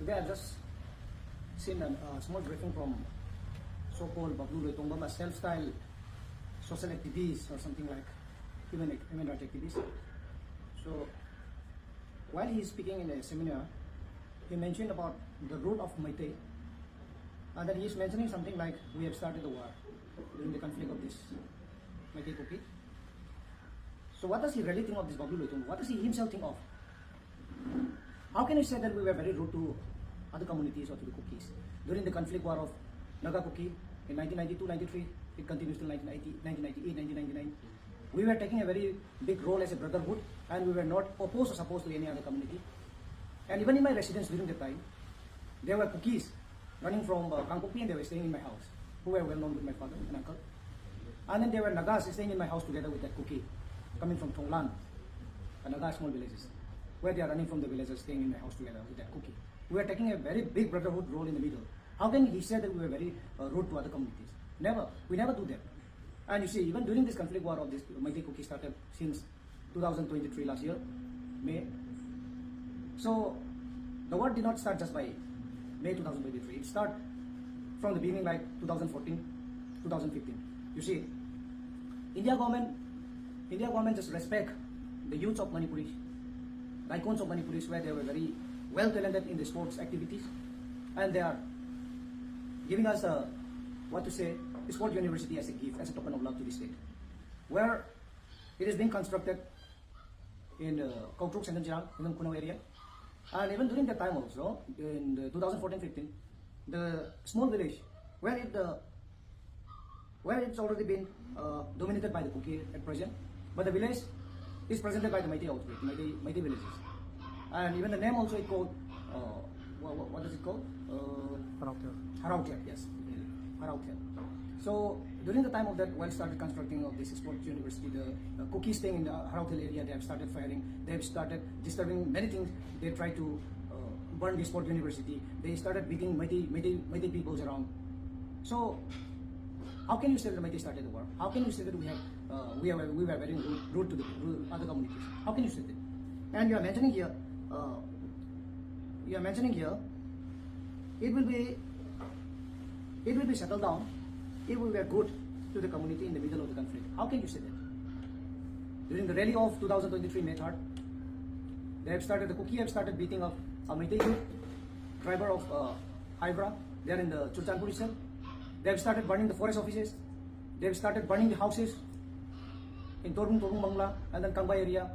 Today I just seen a small briefing from so-called Babloo Loitongbam, a self-styled social activist or something like human rights activist. So while he is speaking in a seminar, he mentioned about the root of Meitei, and then he is mentioning something like we have started the war during the conflict of this Meitei Kuki. So what does he really think of this Babloo Loitongbam? What does he himself think of? How can you say that we were very rude to other communities or to the Kukis during the conflict war of Naga Kuki in 1992-93? It continues till 1998, 1999. We were taking a very big role as a brotherhood, and we were not opposed or supposed to any other community. And even in my residence during the time, there were Kukis running from Kangkupi, and they were staying in my house, who were well known with my father and uncle. And then there were Nagas staying in my house together with that Kuki, coming from Thonglan, a Naga small villages, where they are running from the villages, staying in my house together with that Kuki. We were taking a very big brotherhood role in the middle. How can he say that we were very rude to other communities? Never. We never do that. And you see, even during this conflict war of this Meitei Kuki started since 2023 last year, May. So the war did not start just by May 2023. It started from the beginning, like 2014, 2015. You see, India government just respect the youths of Manipuris, the icons of Manipuris, where they were very well talented in the sports activities, and they are giving us a sport university as a gift, as a token of love to the state, where it is being constructed in Kautruk, Sendanjirang, in the Kuno area. And even during that time also, in 2014-15, the small village where it's already been dominated by the Kuki at present, but the village is presented by the Meitei outfit, Meitei villages. And even the name also is called, what is it called? Harautia, yes, Harautia. So during the time of that, while started constructing of this sports university, the Kukis staying in the Harautia area, they have started firing, they have started disturbing many things. They tried to burn the sport university. They started beating Meitei peoples around. So how can you say that Meitei started the war? How can you say that we were very rude to the other communities? How can you say that? And you are mentioning here, it will be settled down if we were good to the community in the middle of the conflict. How can you say that? During the rally of 2023 May 3rd, the Kuki have started beating up a Meitei youth, driver of Haibra. They are in the Churchanpuri cell. They have started burning the forest offices. They have started burning the houses in Torbung Bangla and then Kangbai area.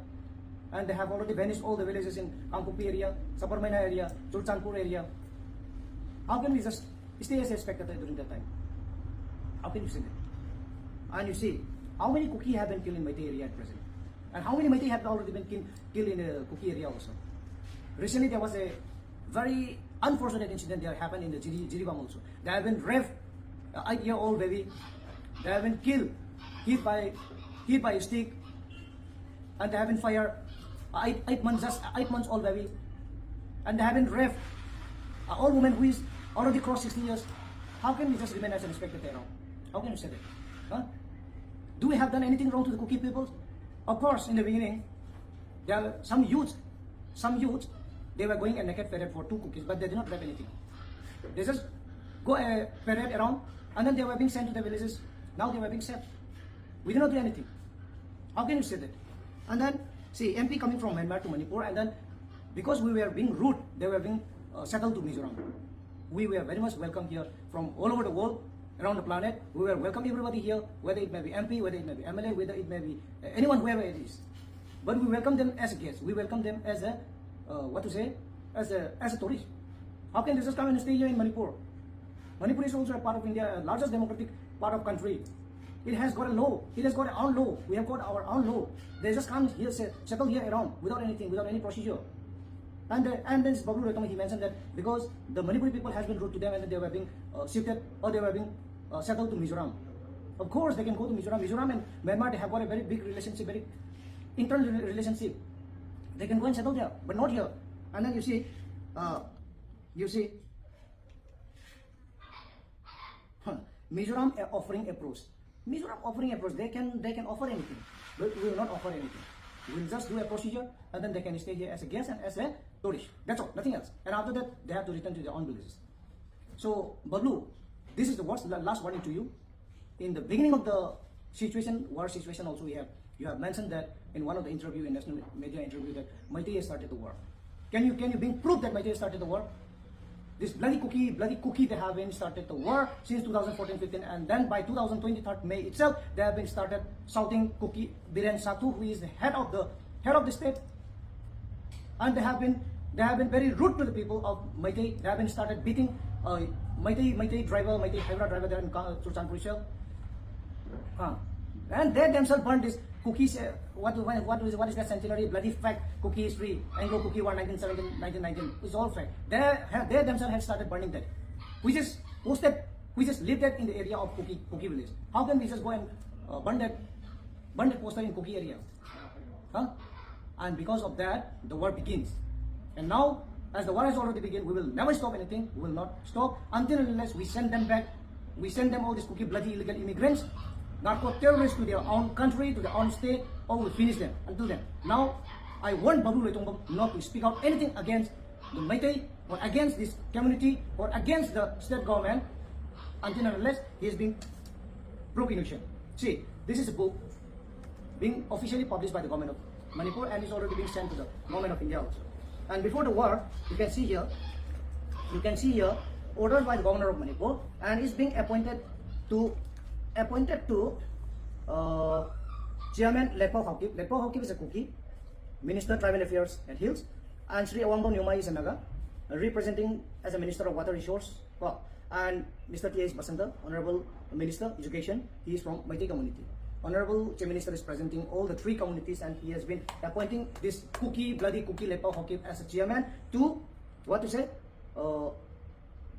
And they have already vanished all the villages in Kangkupi area, Saparmaina area, Churchanpur area. How can we just stay as a spectator during that time? How can you say that? And you see, how many Kuki have been killed in Meitei area at present? And how many Meitei have already been killed in the Kuki area also? Recently there was a very unfortunate incident that happened in the Jiribam also. They have been raped, an 8-year-old baby. They have been killed, hit by a stick, and they have been fired. 8 months old baby, and they have been raped. An old woman who is already crossed 60 years. How can we just remain as a spectator around? How can you say that? Huh? Do we have done anything wrong to the Kuki people? Of course, in the beginning, there are some youths, they were going a naked parade for 2 Kukis, but they did not rape anything. They just go a parade around, and then they were being sent to the villages. Now they were being sent. We did not do anything. How can you say that? And then, see, MP coming from Myanmar to Manipur, and then because we were being rude, they were being settled to Mizoram. We were very much welcome here from all over the world, around the planet. We were welcome everybody here, whether it may be MP, whether it may be MLA, whether it may be anyone, whoever it is. But we welcome them as a guest. We welcome them as a, as a tourist. How can they just come and stay here in Manipur? Manipur is also a part of India, largest democratic part of country. It has got a law. It has got our own law. We have got our own law. They just come here, settle here around without anything, without any procedure. And then this Babloo Loitongbam, he mentioned that because the Manipuri people has been rude to them and they were being shifted or they were being settled to Mizoram. Of course, they can go to Mizoram. Mizoram and Myanmar, they have got a very big relationship, very internal relationship. They can go and settle there, but not here. And then you see, Mizoram offering approach. They can offer anything, but we will not offer anything. We'll just do a procedure and then they can stay here as a guest and as a tourist. That's all, nothing else. And after that, they have to return to their own villages. So, Babloo, this is the last warning to you. In the beginning of the war situation also, you have mentioned that in one of the interview, in national media interview, that Meitei has started the war. Can you bring proof that Meitei has started the war? This bloody cookie, they have been started the war since 2014-15, and then by 2023 May itself, they have been started shouting cookie Biren Satu, who is the head of the state, and they have been very rude to the people of Meitei. They have been started beating Meitei Haira driver there in Churchanpur. And they themselves burned this cookies. What is that centenary bloody fact? Cookie history, Anglo Cookie War 1917-1919. It's all fact. They themselves have started burning that, which is lived that in the area of Cookie village. How can we just go and burn that poster in Cookie area? And because of that, the war begins. And now, as the war has already begun, we will never stop anything. We will not stop until and unless we send them back. We send them all these Cookie bloody illegal immigrants, narco-terrorists, to their own country, to their own state, or we'll finish them and do them. Now, I want Babloo Loitongbam not to speak out anything against the Meitei, or against this community, or against the state government, until and unless he is being proved innocent. See, this is a book being officially published by the government of Manipur, and is already being sent to the government of India also. And before the war, you can see here, ordered by the governor of Manipur, and is being appointed to Chairman Lerpaw Haukip. Lerpaw Haukip is a Cookie, Minister Tribal Affairs at Hills, and Sri Awangbo Nyumai is a Naga, representing as a Minister of Water Resource. And Mr. T.S. Basanta, Honorable Minister Education, he is from Meitei community. Honorable Chief Minister is presenting all the three communities, and he has been appointing this bloody Cookie Lerpaw Haukip as a chairman to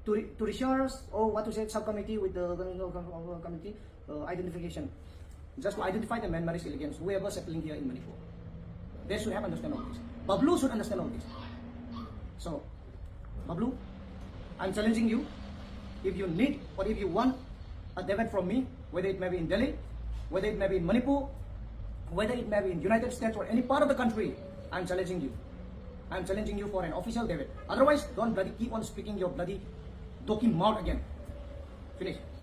to resource, or subcommittee with the committee identification, just to identify the Myanmarese illegals, whoever settling here in Manipur. They should have understand all this. Babloo should understand all this. So, Babloo, I'm challenging you. If you need or if you want a debate from me, whether it may be in Delhi, whether it may be in Manipur, whether it may be in United States or any part of the country, I'm challenging you. I'm challenging you for an official debate. Otherwise, don't bloody keep on speaking your bloody talking mouth again. Finish.